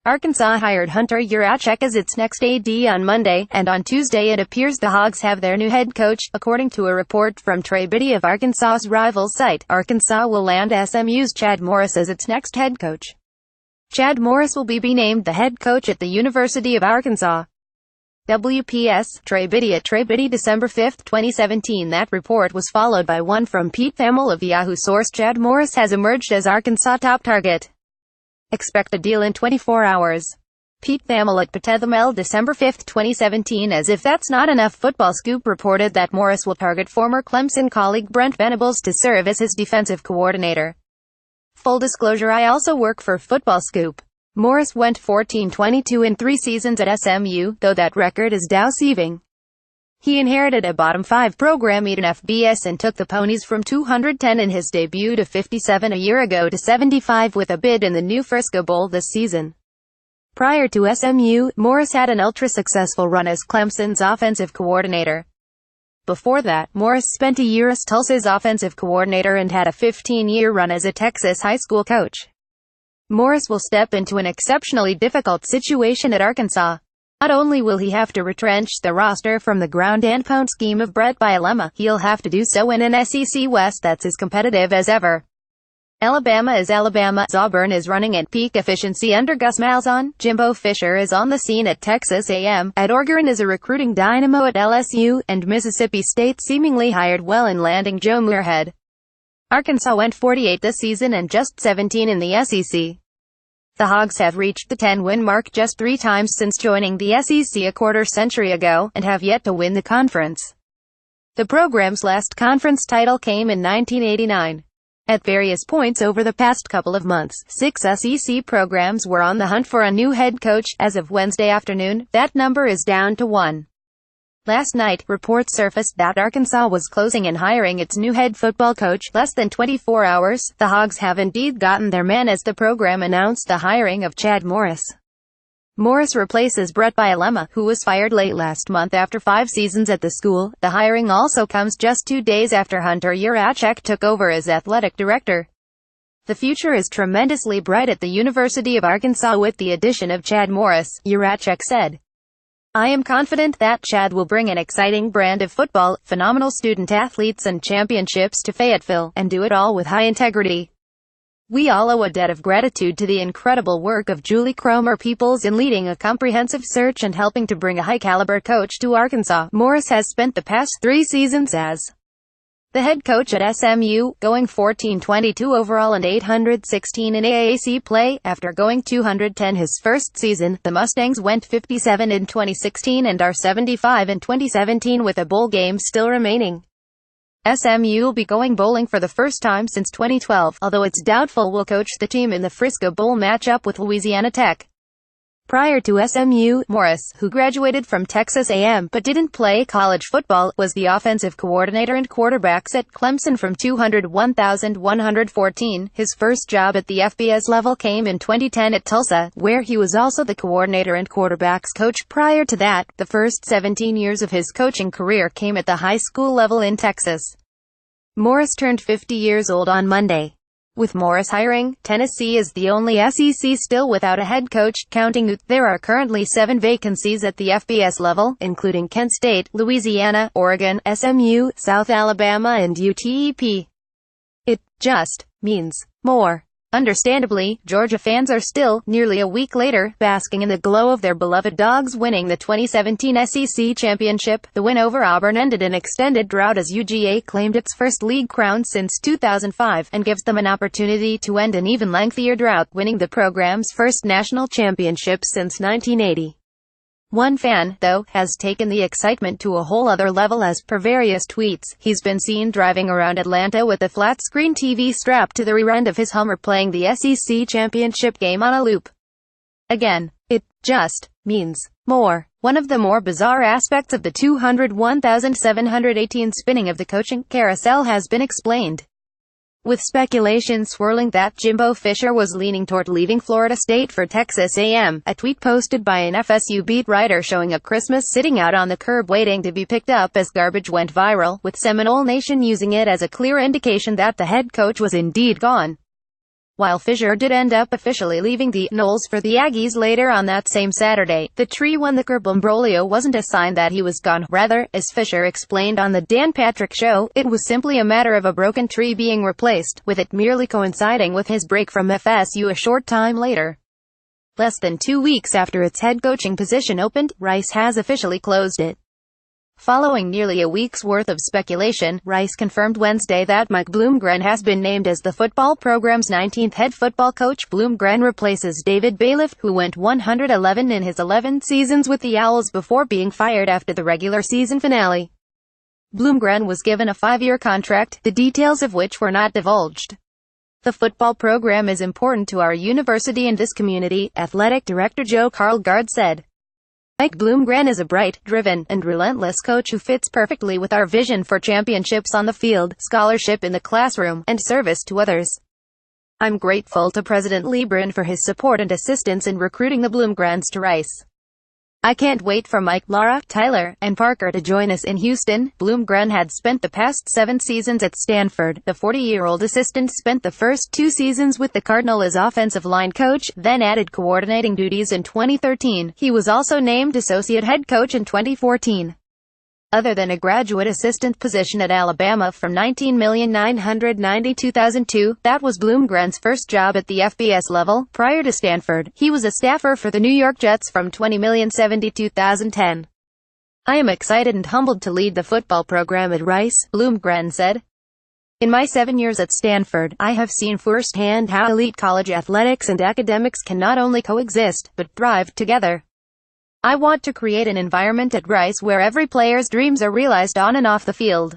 Arkansas hired Hunter Yurachek as its next AD on Monday, and on Tuesday it appears the Hogs have their new head coach. According to a report from Trey Biddy of Arkansas's rival site, Arkansas will land SMU's Chad Morris as its next head coach. Chad Morris will be named the head coach at the University of Arkansas. WPS, Trey Biddy at Trey Biddy December 5, 2017. That report was followed by one from Thamel of Yahoo. Source: Chad Morris has emerged as Arkansas' top target. Expect a deal in 24 hours. Thamel at Thamel December 5, 2017. As if that's not enough, Football Scoop reported that Morris will target former Clemson colleague Brent Venables to serve as his defensive coordinator. Full disclosure, I also work for Football Scoop. Morris went 14-22 in 3 seasons at SMU, though that record is deceiving. He inherited a bottom-5 program in FBS and took the Ponies from 210 in his debut to 57 a year ago to 75 with a bid in the new Frisco Bowl this season. Prior to SMU, Morris had an ultra-successful run as Clemson's offensive coordinator. Before that, Morris spent a year as Tulsa's offensive coordinator and had a 15-year run as a Texas high school coach. Morris will step into an exceptionally difficult situation at Arkansas. Not only will he have to retrench the roster from the ground and pound scheme of Brett Bielema, he'll have to do so in an SEC West that's as competitive as ever. Alabama is Alabama. Auburn is running at peak efficiency under Gus Malzahn. Jimbo Fisher is on the scene at Texas A&M. Ed Orgeron is a recruiting dynamo at LSU, and Mississippi State seemingly hired well in landing Joe Moorhead. Arkansas went 48 this season and just 17 in the SEC. The Hogs have reached the 10-win mark just 3 times since joining the SEC a quarter-century ago, and have yet to win the conference. The program's last conference title came in 1989. At various points over the past couple of months, 6 SEC programs were on the hunt for a new head coach. As of Wednesday afternoon, that number is down to 1. Last night, reports surfaced that Arkansas was closing in hiring its new head football coach. Less than 24 hours, the Hogs have indeed gotten their man as the program announced the hiring of Chad Morris. Morris replaces Brett Bielema, who was fired late last month after 5 seasons at the school. The hiring also comes just 2 days after Hunter Yurachek took over as athletic director. The future is tremendously bright at the University of Arkansas with the addition of Chad Morris, Yurachek said. I am confident that Chad will bring an exciting brand of football, phenomenal student athletes and championships to Fayetteville, and do it all with high integrity. We all owe a debt of gratitude to the incredible work of Julie Cromer-Peoples in leading a comprehensive search and helping to bring a high-caliber coach to Arkansas. Morris has spent the past 3 seasons as the head coach at SMU, going 14-22 overall and 816 in AAC play. After going 210 his first season, the Mustangs went 57 in 2016 and are 75 in 2017 with a bowl game still remaining. SMU will be going bowling for the first time since 2012, although it's doubtful will coach the team in the Frisco Bowl matchup with Louisiana Tech. Prior to SMU, Morris, who graduated from Texas A&M but didn't play college football, was the offensive coordinator and quarterbacks at Clemson from 201,114. His first job at the FBS level came in 2010 at Tulsa, where he was also the coordinator and quarterbacks coach. Prior to that, the first 17 years of his coaching career came at the high school level in Texas. Morris turned 50 years old on Monday. With Morris hiring, Tennessee is the only SEC still without a head coach. Counting, there are currently 7 vacancies at the FBS level, including Kent State, Louisiana, Oregon, SMU, South Alabama and UTEP. It just means more. Understandably, Georgia fans are still, nearly a week later, basking in the glow of their beloved Dogs winning the 2017 SEC championship. The win over Auburn ended an extended drought as UGA claimed its first league crown since 2005, and gives them an opportunity to end an even lengthier drought, winning the program's first national championship since 1980. One fan, though, has taken the excitement to a whole other level as per various tweets. He's been seen driving around Atlanta with a flat-screen TV strapped to the rear end of his Hummer playing the SEC championship game on a loop. Again, it just means more. One of the more bizarre aspects of the 201,718 spinning of the coaching carousel has been explained, with speculation swirling that Jimbo Fisher was leaning toward leaving Florida State for Texas A&M. A tweet posted by an FSU beat writer showing a Christmas sitting out on the curb waiting to be picked up as garbage went viral, with Seminole Nation using it as a clear indication that the head coach was indeed gone. While Fisher did end up officially leaving the Noles for the Aggies later on that same Saturday, the tree when the curb imbroglio wasn't a sign that he was gone. Rather, as Fisher explained on the Dan Patrick Show, it was simply a matter of a broken tree being replaced, with it merely coinciding with his break from FSU a short time later. Less than 2 weeks after its head coaching position opened, Rice has officially closed it. Following nearly a week's worth of speculation, Rice confirmed Wednesday that Mike Bloomgren has been named as the football program's 19th head football coach. Bloomgren replaces David Bailiff, who went 111 in his 11 seasons with the Owls before being fired after the regular season finale. Bloomgren was given a 5-year contract, the details of which were not divulged. The football program is important to our university and this community, Athletic Director Joe Carlgard said. Mike Bloomgren is a bright, driven, and relentless coach who fits perfectly with our vision for championships on the field, scholarship in the classroom, and service to others. I'm grateful to President Lebron for his support and assistance in recruiting the Bloomgrens to Rice. I can't wait for Mike, Laura, Tyler, and Parker to join us in Houston. Bloomgren had spent the past 7 seasons at Stanford. The 40-year-old assistant spent the first 2 seasons with the Cardinal as offensive line coach, then added coordinating duties in 2013. He was also named associate head coach in 2014. Other than a graduate assistant position at Alabama from $19,992,002, that was Bloomgren's first job at the FBS level. Prior to Stanford, he was a staffer for the New York Jets from $20,072,010. I am excited and humbled to lead the football program at Rice, Bloomgren said. In my 7 years at Stanford, I have seen firsthand how elite college athletics and academics can not only coexist, but thrive together. I want to create an environment at Rice where every player's dreams are realized on and off the field.